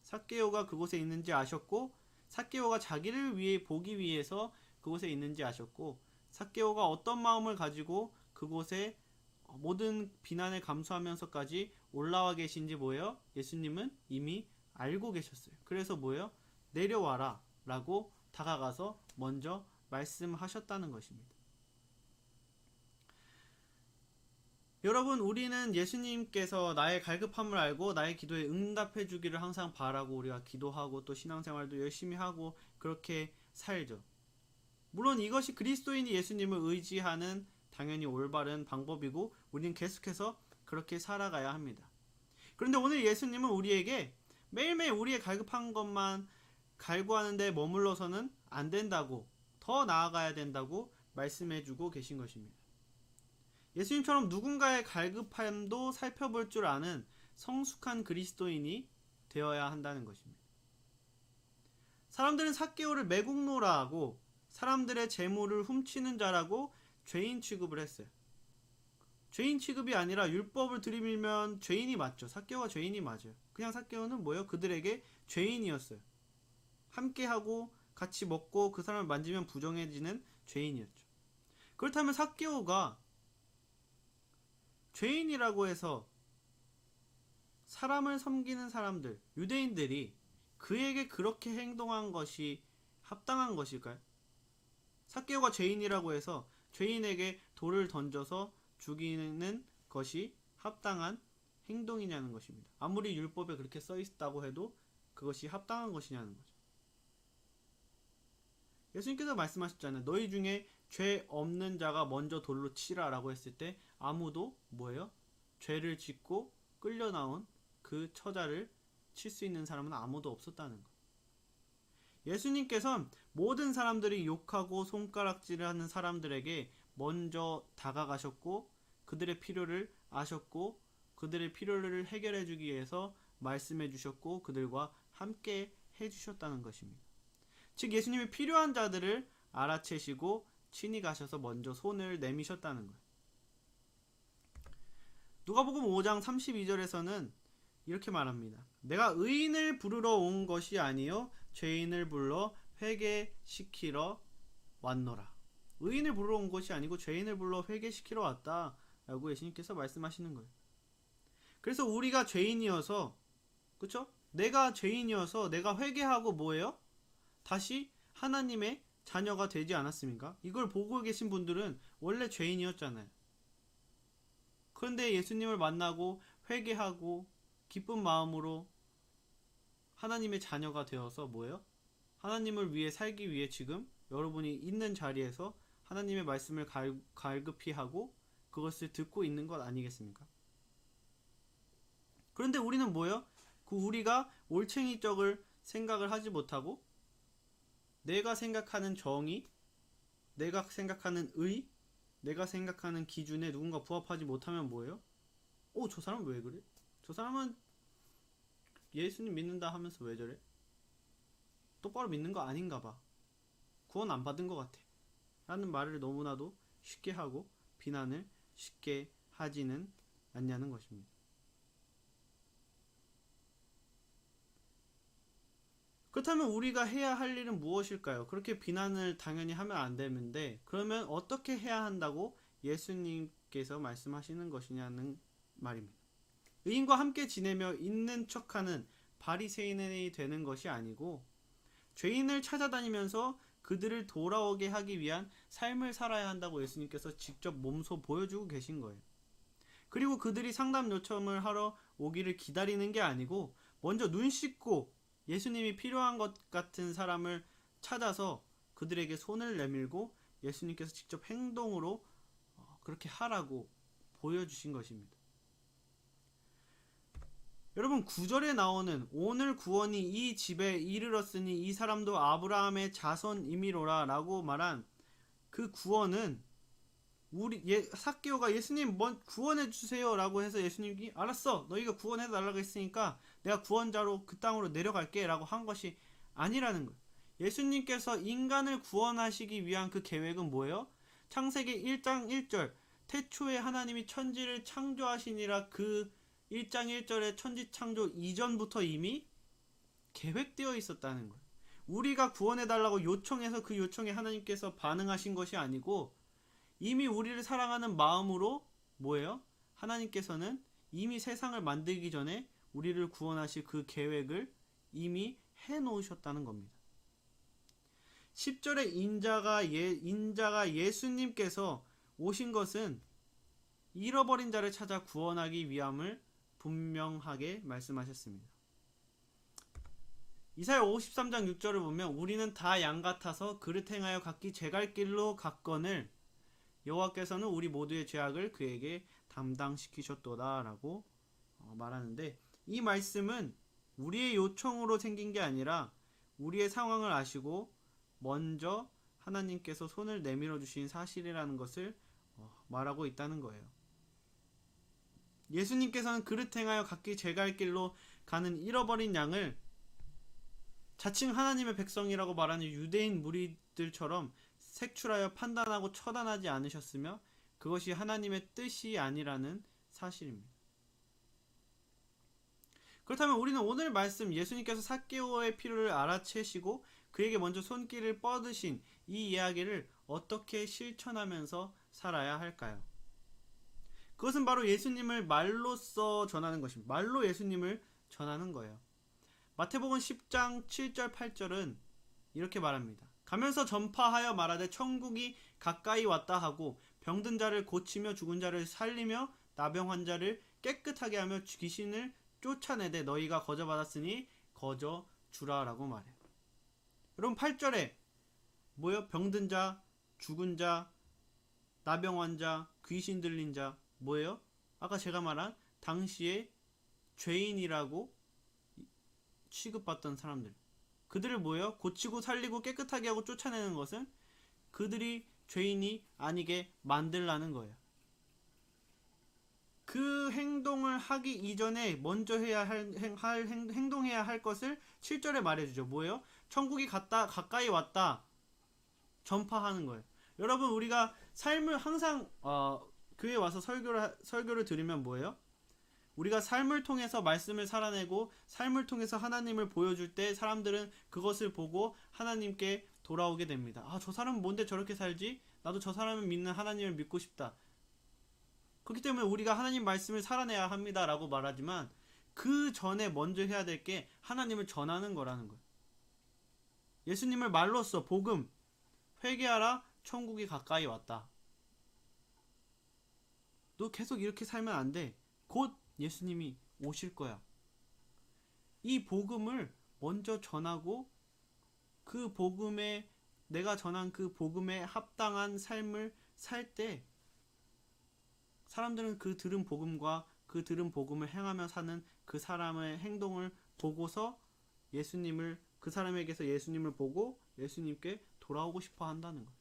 [SPEAKER 1] 삭개오가 그곳에 있는지 아셨고 삭개오가 자기를 위해 보기 위해서 그곳에 있는지 아셨고 삭개오가 어떤 마음을 가지고 그곳에 모든 비난을 감수하면서까지 올라와 계신지 뭐예요? 예수님은 이미 알고 계셨어요. 그래서 뭐예요? 내려와라 라고 다가가서 먼저 말씀하셨다는 것입니다. 여러분, 우리는 예수님께서 나의 갈급함을 알고 나의 기도에 응답해 주기를 항상 바라고 우리가 기도하고 또 신앙생활도 열심히 하고 그렇게 살죠. 물론 이것이 그리스도인이 예수님을 의지하는 당연히 올바른 방법이고 우리는 계속해서 그렇게 살아가야 합니다. 그런데 오늘 예수님은 우리에게 매일매일 우리의 갈급한 것만 갈구하는 데 머물러서는 안 된다고, 더 나아가야 된다고 말씀해 주고 계신 것입니다. 예수님처럼 누군가의 갈급함도 살펴볼 줄 아는 성숙한 그리스도인이 되어야 한다는 것입니다. 사람들은 삭개오를 매국노라하고 사람들의 재물을 훔치는 자라고 죄인 취급을 했어요. 죄인 취급이 아니라 율법을 들이밀면 죄인이 맞죠. 삭개오가 죄인이 맞아요. 그냥 삭개오는 뭐예요? 그들에게 죄인이었어요. 함께하고 같이 먹고 그 사람을 만지면 부정해지는 죄인이었죠. 그렇다면 삭개오가 죄인이라고 해서 사람을 섬기는 사람들, 유대인들이 그에게 그렇게 행동한 것이 합당한 것일까요? 삭개오가 죄인이라고 해서 죄인에게 돌을 던져서 죽이는 것이 합당한 행동이냐는 것입니다. 아무리 율법에 그렇게 써 있다고 해도 그것이 합당한 것이냐는 거죠. 예수님께서 말씀하셨잖아요. 너희 중에 죄 없는 자가 먼저 돌로 치라 라고 했을 때 아무도 뭐예요? 죄를 짓고 끌려 나온 그 처자를 칠 수 있는 사람은 아무도 없었다는 것. 예수님께서는 모든 사람들이 욕하고 손가락질을 하는 사람들에게 먼저 다가가셨고 그들의 필요를 아셨고 그들의 필요를 해결해 주기 위해서 말씀해 주셨고 그들과 함께 해 주셨다는 것입니다. 즉 예수님이 필요한 자들을 알아채시고 친히 가셔서 먼저 손을 내미셨다는 거예요. 누가복음 5장 32절에서는 이렇게 말합니다. 내가 의인을 부르러 온 것이 아니요 죄인을 불러 회개시키러 왔노라. 의인을 부르러 온 것이 아니고 죄인을 불러 회개시키러 왔다 라고 예수님께서 말씀하시는 거예요. 그래서 우리가 죄인이어서, 그쵸? 내가 죄인이어서 내가 회개하고 뭐예요? 다시 하나님의 자녀가 되지 않았습니까? 이걸 보고 계신 분들은 원래 죄인이었잖아요. 그런데 예수님을 만나고 회개하고 기쁜 마음으로 하나님의 자녀가 되어서 뭐예요? 하나님을 위해 살기 위해 지금 여러분이 있는 자리에서 하나님의 말씀을 갈급히 하고 그것을 듣고 있는 것 아니겠습니까? 그런데 우리는 뭐예요? 우리가 올챙이적을 생각을 하지 못하고 내가 생각하는 정의, 내가 생각하는 의, 내가 생각하는 기준에 누군가 부합하지 못하면 뭐예요? 저 사람은 왜 그래? 저 사람은 예수님 믿는다 하면서 왜 저래? 똑바로 믿는 거 아닌가 봐. 구원 안 받은 것 같아. 라는 말을 너무나도 쉽게 하고 비난을 쉽게 하지는 않냐는 것입니다. 그렇다면 우리가 해야 할 일은 무엇일까요? 그렇게 비난을 당연히 하면 안 되는데 그러면 어떻게 해야 한다고 예수님께서 말씀하시는 것이냐는 말입니다. 의인과 함께 지내며 있는 척하는 바리새인이 되는 것이 아니고 죄인을 찾아다니면서 그들을 돌아오게 하기 위한 삶을 살아야 한다고 예수님께서 직접 몸소 보여주고 계신 거예요. 그리고 그들이 상담 요청을 하러 오기를 기다리는 게 아니고 먼저 눈 씻고 예수님이 필요한 것 같은 사람을 찾아서 그들에게 손을 내밀고 예수님께서 직접 행동으로 그렇게 하라고 보여주신 것입니다. 여러분 9절에 나오는 오늘 구원이 이 집에 이르렀으니 이 사람도 아브라함의 자손이미로라 라고 말한 그 구원은 삭개오가 예수님 구원해 주세요 라고 해서 예수님이 알았어 너희가 구원해 달라고 했으니까 내가 구원자로 그 땅으로 내려갈게 라고 한 것이 아니라는 거예요. 예수님께서 인간을 구원하시기 위한 그 계획은 뭐예요? 창세기 1장 1절 태초에 하나님이 천지를 창조하시니라 그 1장 1절의 천지 창조 이전부터 이미 계획되어 있었다는 거예요. 우리가 구원해 달라고 요청해서 그 요청에 하나님께서 반응하신 것이 아니고 이미 우리를 사랑하는 마음으로 뭐예요? 하나님께서는 이미 세상을 만들기 전에 우리를 구원하실 그 계획을 이미 해 놓으셨다는 겁니다. 10절에 인자가 예수님께서 오신 것은 잃어버린 자를 찾아 구원하기 위함을 분명하게 말씀하셨습니다. 이사야 53장 6절을 보면 우리는 다 양 같아서 그릇 행하여 각기 제 갈 길로 갔거늘 여호와께서는 우리 모두의 죄악을 그에게 담당시키셨도다 라고 말하는데, 이 말씀은 우리의 요청으로 생긴 게 아니라 우리의 상황을 아시고 먼저 하나님께서 손을 내밀어 주신 사실이라는 것을 말하고 있다는 거예요. 예수님께서는 그릇 행하여 각기 제 갈 길로 가는 잃어버린 양을 자칭 하나님의 백성이라고 말하는 유대인 무리들처럼 색출하여 판단하고 처단하지 않으셨으며 그것이 하나님의 뜻이 아니라는 사실입니다. 그렇다면 우리는 오늘 말씀 예수님께서 삭개오의 필요를 알아채시고 그에게 먼저 손길을 뻗으신 이 이야기를 어떻게 실천하면서 살아야 할까요? 그것은 바로 예수님을 말로써 전하는 것입니다. 말로 예수님을 전하는 거예요. 마태복음 10장 7절 8절은 이렇게 말합니다. 가면서 전파하여 말하되 천국이 가까이 왔다 하고 병든 자를 고치며 죽은 자를 살리며 나병 환자를 깨끗하게 하며 귀신을 쫓아내되 너희가 거저 받았으니 거저 주라 라고 말해요. 여러분 8절에 뭐요? 병든 자, 죽은 자, 나병 환자, 귀신 들린 자 뭐예요? 아까 제가 말한 당시에 죄인이라고 취급받던 사람들, 그들을 뭐예요? 고치고 살리고 깨끗하게 하고 쫓아내는 것은 그들이 죄인이 아니게 만들라는 거예요. 그 행동을 하기 이전에 먼저 행동해야 할 것을 7절에 말해주죠. 뭐예요? 천국이 가까이 왔다. 전파하는 거예요. 여러분 우리가 삶을 항상 교회에 와서 설교를 들으면 뭐예요? 우리가 삶을 통해서 말씀을 살아내고 삶을 통해서 하나님을 보여줄 때 사람들은 그것을 보고 하나님께 돌아오게 됩니다. 아, 저 사람은 뭔데 저렇게 살지? 나도 저 사람을 믿는 하나님을 믿고 싶다. 그렇기 때문에 우리가 하나님 말씀을 살아내야 합니다 라고 말하지만 그 전에 먼저 해야 될 게 하나님을 전하는 거라는 거예요. 예수님을 말로써 복음, 회개하라, 천국이 가까이 왔다. 너 계속 이렇게 살면 안 돼. 곧 예수님이 오실 거야. 이 복음을 먼저 전하고 그 복음에 내가 전한 그 복음에 합당한 삶을 살 때 사람들은 그 들은 복음과 그 들은 복음을 행하며 사는 그 사람의 행동을 보고서 예수님을 그 사람에게서 예수님을 보고 예수님께 돌아오고 싶어 한다는 거예요.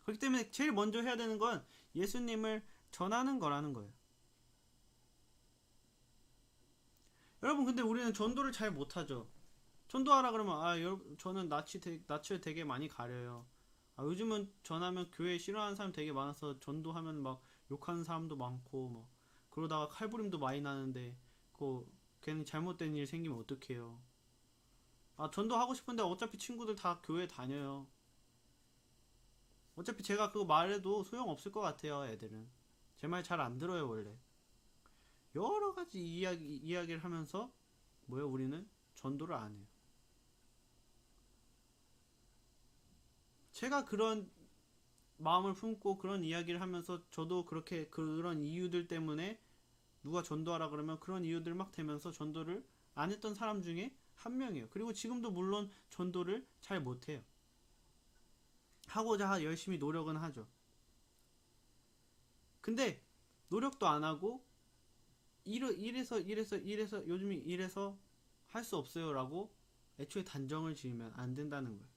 [SPEAKER 1] 그렇기 때문에 제일 먼저 해야 되는 건 예수님을 전하는 거라는 거예요. 여러분 근데 우리는 전도를 잘 못하죠. 전도하라 그러면 여러분 저는 낯을 되게 많이 가려요. 요즘은 전하면 교회 싫어하는 사람 되게 많아서 전도하면 막 욕하는 사람도 많고 뭐 그러다가 칼부림도 많이 나는데 괜히 잘못된 일 생기면 어떡해요. 전도하고 싶은데 어차피 친구들 다 교회 다녀요. 어차피 제가 그거 말해도 소용없을 것 같아요. 애들은 제 말 잘 안 들어요 원래. 여러 가지 이야기를 하면서 우리는 전도를 안 해요. 제가 그런 마음을 품고 그런 이야기를 하면서 저도 그렇게 그런 이유들 때문에 누가 전도하라 그러면 그런 이유들 막 대면서 전도를 안 했던 사람 중에 한 명이에요. 그리고 지금도 물론 전도를 잘 못해요. 하고자 열심히 노력은 하죠. 근데 노력도 안 하고 이래서 요즘이 이래서 할 수 없어요 라고 애초에 단정을 지으면 안 된다는 거예요.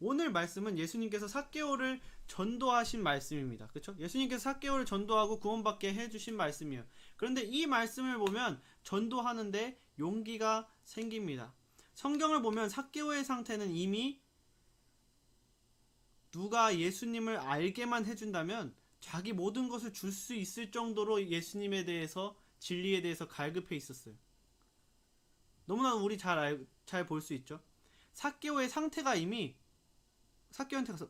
[SPEAKER 1] 오늘 말씀은 예수님께서 삭개오를 전도하신 말씀입니다. 그렇죠? 예수님께서 삭개오를 전도하고 구원받게 해주신 말씀이에요. 그런데 이 말씀을 보면 전도하는데 용기가 생깁니다. 성경을 보면 삭개오의 상태는 이미 누가 예수님을 알게만 해준다면 자기 모든 것을 줄 수 있을 정도로 예수님에 대해서 진리에 대해서 갈급해 있었어요. 너무나 우리 잘 볼 수 있죠. 삭개오의 상태가 이미 삭개오한테 가서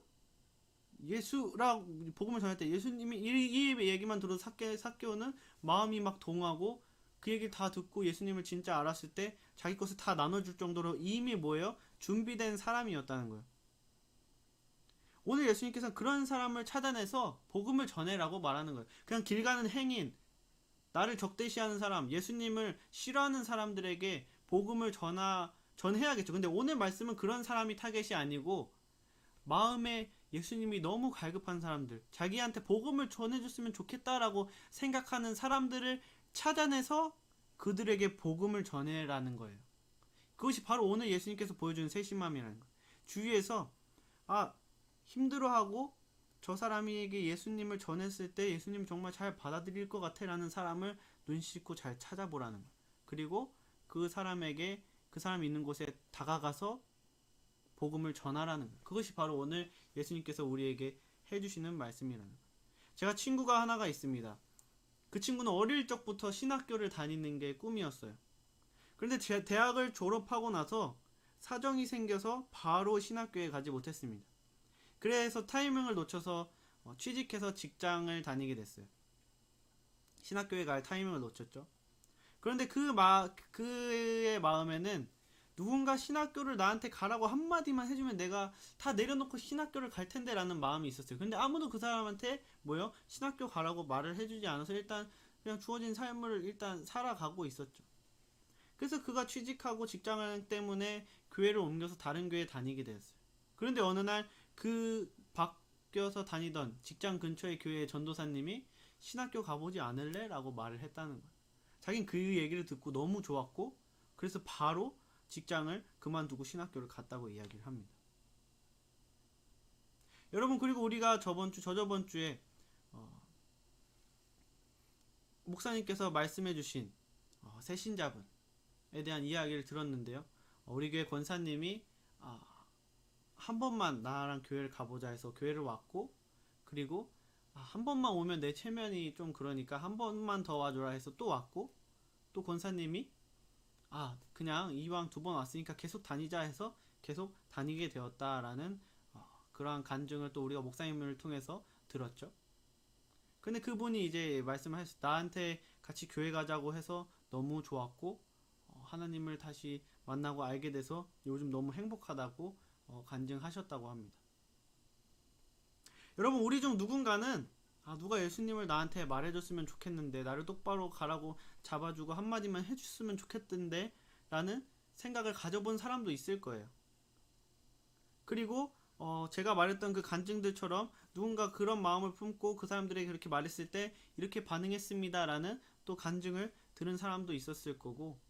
[SPEAKER 1] 예수라고 복음을 전할 때 예수님이 이 얘기만 들어도 삭개오는 마음이 막 동하고 그 얘기를 다 듣고 예수님을 진짜 알았을 때 자기 것을 다 나눠줄 정도로 이미 뭐예요? 준비된 사람이었다는 거예요. 오늘 예수님께서는 그런 사람을 찾아내서 복음을 전해라고 말하는 거예요. 그냥 길 가는 행인, 나를 적대시하는 사람, 예수님을 싫어하는 사람들에게 복음을 전해야겠죠. 근데 오늘 말씀은 그런 사람이 타겟이 아니고 마음에 예수님이 너무 갈급한 사람들, 자기한테 복음을 전해줬으면 좋겠다라고 생각하는 사람들을 찾아내서 그들에게 복음을 전해라는 거예요. 그것이 바로 오늘 예수님께서 보여주는 세심함이라는 거예요. 주위에서 힘들어하고 저 사람에게 예수님을 전했을 때 예수님 정말 잘 받아들일 것 같아 라는 사람을 눈 씻고 잘 찾아보라는 거예요. 그리고 그 사람에게 그 사람이 있는 곳에 다가가서 복음을 전하라는 거예요. 그것이 바로 오늘 예수님께서 우리에게 해주시는 말씀이라는 거예요. 제가 친구가 하나가 있습니다. 그 친구는 어릴 적부터 신학교를 다니는 게 꿈이었어요. 그런데 대학을 졸업하고 나서 사정이 생겨서 바로 신학교에 가지 못했습니다. 그래서 타이밍을 놓쳐서 취직해서 직장을 다니게 됐어요. 신학교에 갈 타이밍을 놓쳤죠. 그런데 그의 마음에는 누군가 신학교를 나한테 가라고 한마디만 해주면 내가 다 내려놓고 신학교를 갈 텐데 라는 마음이 있었어요. 근데 아무도 그 사람한테 신학교 가라고 말을 해주지 않아서 일단 그냥 주어진 삶을 일단 살아가고 있었죠. 그래서 그가 취직하고 직장 때문에 교회를 옮겨서 다른 교회에 다니게 되었어요. 그런데 어느 날 그 바뀌어서 다니던 직장 근처의 교회의 전도사님이 신학교 가보지 않을래? 라고 말을 했다는 거예요. 자긴 그 얘기를 듣고 너무 좋았고 그래서 바로 직장을 그만두고 신학교를 갔다고 이야기를 합니다. 여러분, 그리고 우리가 저저번 주에 목사님께서 말씀해 주신 새신자분에 대한 이야기를 들었는데요. 우리 교회 권사님이 한 번만 나랑 교회를 가보자 해서 교회를 왔고, 그리고 한 번만 오면 내 체면이 좀 그러니까 한 번만 더 와줘라 해서 또 왔고, 또 권사님이 그냥 이왕 2번 왔으니까 계속 다니자 해서 계속 다니게 되었다라는 그러한 간증을 또 우리가 목사님을 통해서 들었죠. 근데 그분이 이제 말씀을 하셨어요. 나한테 같이 교회 가자고 해서 너무 좋았고 하나님을 다시 만나고 알게 돼서 요즘 너무 행복하다고 간증하셨다고 합니다. 여러분, 우리 중 누군가는 누가 예수님을 나한테 말해줬으면 좋겠는데, 나를 똑바로 가라고 잡아주고 한마디만 해줬으면 좋겠던데 라는 생각을 가져본 사람도 있을 거예요. 그리고 제가 말했던 그 간증들처럼 누군가 그런 마음을 품고 그 사람들에게 그렇게 말했을 때 이렇게 반응했습니다 라는 또 간증을 들은 사람도 있었을 거고,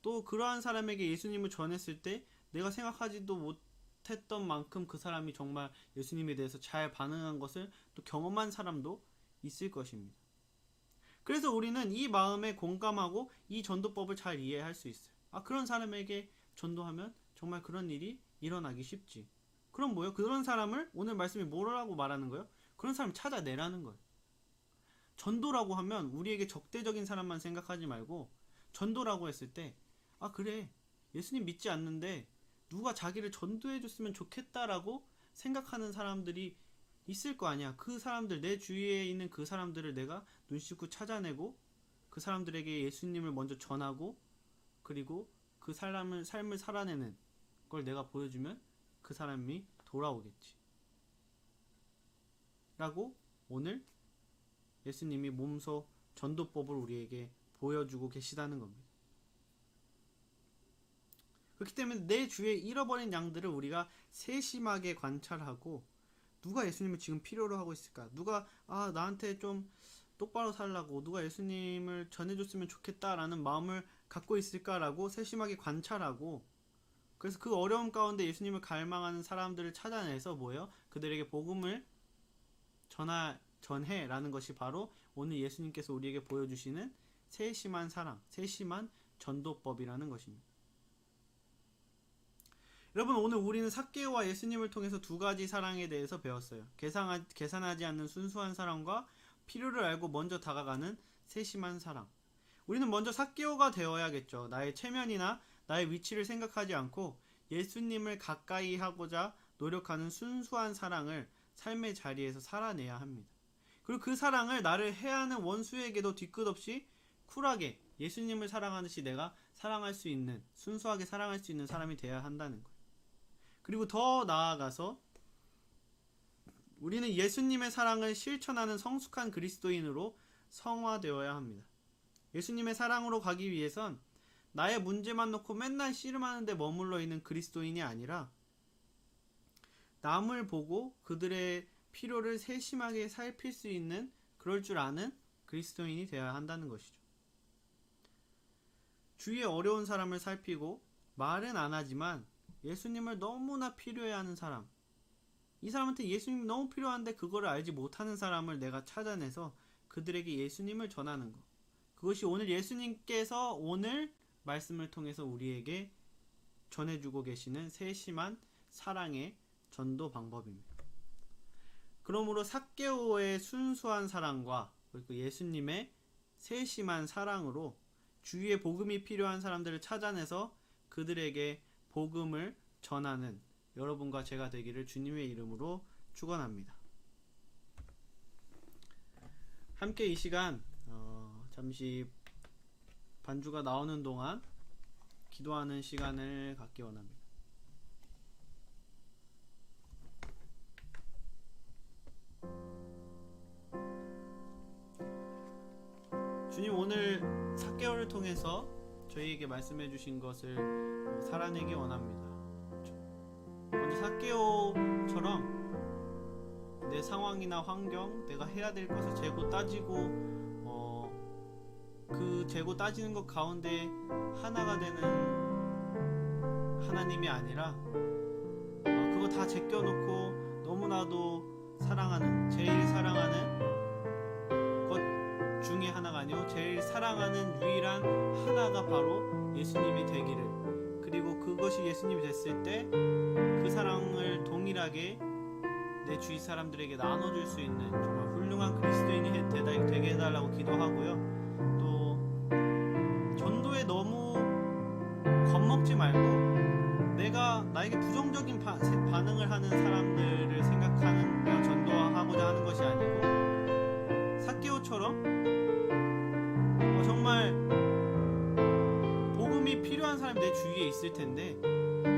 [SPEAKER 1] 또 그러한 사람에게 예수님을 전했을 때 내가 생각하지도 못했던 만큼 그 사람이 정말 예수님에 대해서 잘 반응한 것을 또 경험한 사람도 있을 것입니다. 그래서 우리는 이 마음에 공감하고 이 전도법을 잘 이해할 수 있어요. 그런 사람에게 전도하면 정말 그런 일이 일어나기 쉽지. 그럼 뭐예요? 그런 사람을 오늘 말씀이 뭐라고 말하는 거예요? 그런 사람을 찾아내라는 거예요. 전도라고 하면 우리에게 적대적인 사람만 생각하지 말고, 전도라고 했을 때 그래, 예수님 믿지 않는데 누가 자기를 전도해 줬으면 좋겠다라고 생각하는 사람들이 있을 거 아니야. 그 사람들, 내 주위에 있는 그 사람들을 내가 눈 씻고 찾아내고 그 사람들에게 예수님을 먼저 전하고, 그리고 그 삶을 살아내는 걸 내가 보여주면 그 사람이 돌아오겠지 라고 오늘 예수님이 몸소 전도법을 우리에게 보여주고 계시다는 겁니다. 그렇기 때문에 내 주위에 잃어버린 양들을 우리가 세심하게 관찰하고, 누가 예수님을 지금 필요로 하고 있을까? 누가 나한테 좀 똑바로 살라고, 누가 예수님을 전해줬으면 좋겠다라는 마음을 갖고 있을까라고 세심하게 관찰하고, 그래서 그 어려움 가운데 예수님을 갈망하는 사람들을 찾아내서 그들에게 복음을 전해라는 것이 바로 오늘 예수님께서 우리에게 보여주시는 세심한 사랑, 세심한 전도법이라는 것입니다. 여러분, 오늘 우리는 삭개오와 예수님을 통해서 두 가지 사랑에 대해서 배웠어요. 계산하지 않는 순수한 사랑과 필요를 알고 먼저 다가가는 세심한 사랑. 우리는 먼저 삭개오가 되어야겠죠. 나의 체면이나 나의 위치를 생각하지 않고 예수님을 가까이 하고자 노력하는 순수한 사랑을 삶의 자리에서 살아내야 합니다. 그리고 그 사랑을 나를 해하는 원수에게도 뒤끝없이 쿨하게 예수님을 사랑하듯이 내가 사랑할 수 있는, 순수하게 사랑할 수 있는 사람이 되어야 한다는 거예요. 그리고 더 나아가서 우리는 예수님의 사랑을 실천하는 성숙한 그리스도인으로 성화되어야 합니다. 예수님의 사랑으로 가기 위해선 나의 문제만 놓고 맨날 씨름하는 데 머물러 있는 그리스도인이 아니라 남을 보고 그들의 필요를 세심하게 살필 수 있는, 그럴 줄 아는 그리스도인이 되어야 한다는 것이죠. 주위에 어려운 사람을 살피고 말은 안 하지만 예수님을 너무나 필요해하는 사람, 이 사람한테 예수님이 너무 필요한데 그거를 알지 못하는 사람을 내가 찾아내서 그들에게 예수님을 전하는 것, 그것이 오늘 예수님께서 오늘 말씀을 통해서 우리에게 전해주고 계시는 세심한 사랑의 전도 방법입니다. 그러므로 삭개오의 순수한 사랑과 그리고 예수님의 세심한 사랑으로 주위에 복음이 필요한 사람들을 찾아내서 그들에게 복음을 전하는 여러분과 제가 되기를 주님의 이름으로 축원합니다. 함께 이 시간 잠시 반주가 나오는 동안 기도하는 시간을 갖기 원합니다. 주님, 오늘 삭개오를 통해서 저희에게 말씀해 주신 것을 살아내기 원합니다. 먼저 삭개오처럼 내 상황이나 환경, 내가 해야 될 것을 재고 따지고 그 재고 따지는 것 가운데 하나가 되는 하나님이 아니라 그거 다 제껴놓고 너무나도 사랑하는, 제일 사랑하는 것 중에 하나가 아니고 제일 사랑하는 유일한 하나가 바로 예수님이 되기를, 그리고 그것이 예수님이 됐을 때 그 사랑을 동일하게 내 주위 사람들에게 나눠줄 수 있는 정말 훌륭한 그리스도인이 되게 해달라고 기도하고요. 또 전도에 너무 겁먹지 말고 나에게 부정적인 반응을 하는 사람들을 생각하는, 내가 전도하고자 하는 것이 아니고 삭개오처럼 정말 복음이 필요한 사람이 내 주위에 있을 텐데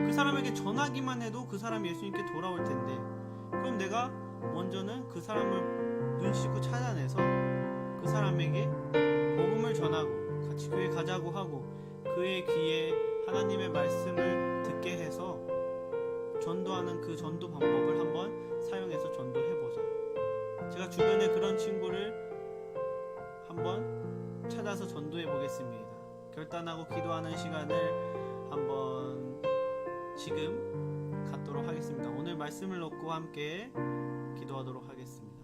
[SPEAKER 1] 그 사람에게 전하기만 해도 그 사람이 예수님께 돌아올 텐데, 그럼 내가 먼저는 그 사람을 눈 씻고 찾아내서 그 사람에게 복음을 전하고 같이 교회 가자고 하고 그의 귀에 하나님의 말씀을 듣게 해서 전도하는 그 전도 방법을 한번 사용해서 전도해보자. 제가 주변에 그런 친구를 한번 찾아서 전도해보겠습니다. 결단하고 기도하는 시간을 한번 지금 갖도록 하겠습니다. 오늘 말씀을 놓고 함께 기도하도록 하겠습니다.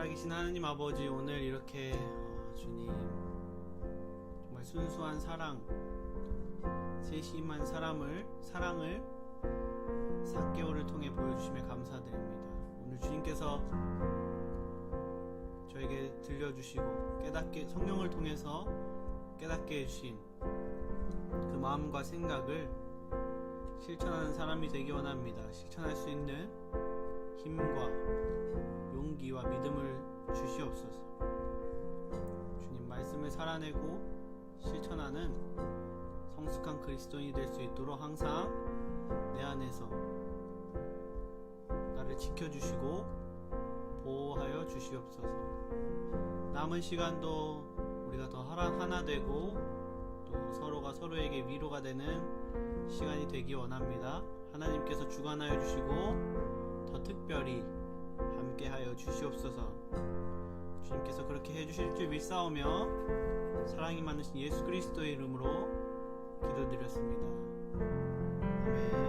[SPEAKER 1] 살아계신 하나님 아버지, 오늘 이렇게 주님 정말 순수한 사랑, 세심한 사랑을 삭개오를 통해 보여주심에 감사드립니다. 오늘 주님께서 저에게 들려주시고 성령을 통해서 깨닫게 해주신 그 마음과 생각을 실천하는 사람이 되기 원합니다. 실천할 수 있는 힘과 용기와 믿음을 주시옵소서. 주님 말씀을 살아내고 실천하는 성숙한 그리스도인이 될 수 있도록 항상 내 안에서 나를 지켜주시고 보호하여 주시옵소서. 남은 시간도 우리가 더 하나 되고 또 서로가 서로에게 위로가 되는 시간이 되기 원합니다. 하나님께서 주관하여 주시고 더 특별히 함께하여 주시옵소서. 주님께서 그렇게 해주실 줄 믿사오며 사랑이 많으신 예수 그리스도의 이름으로 기도드렸습니다. 아멘.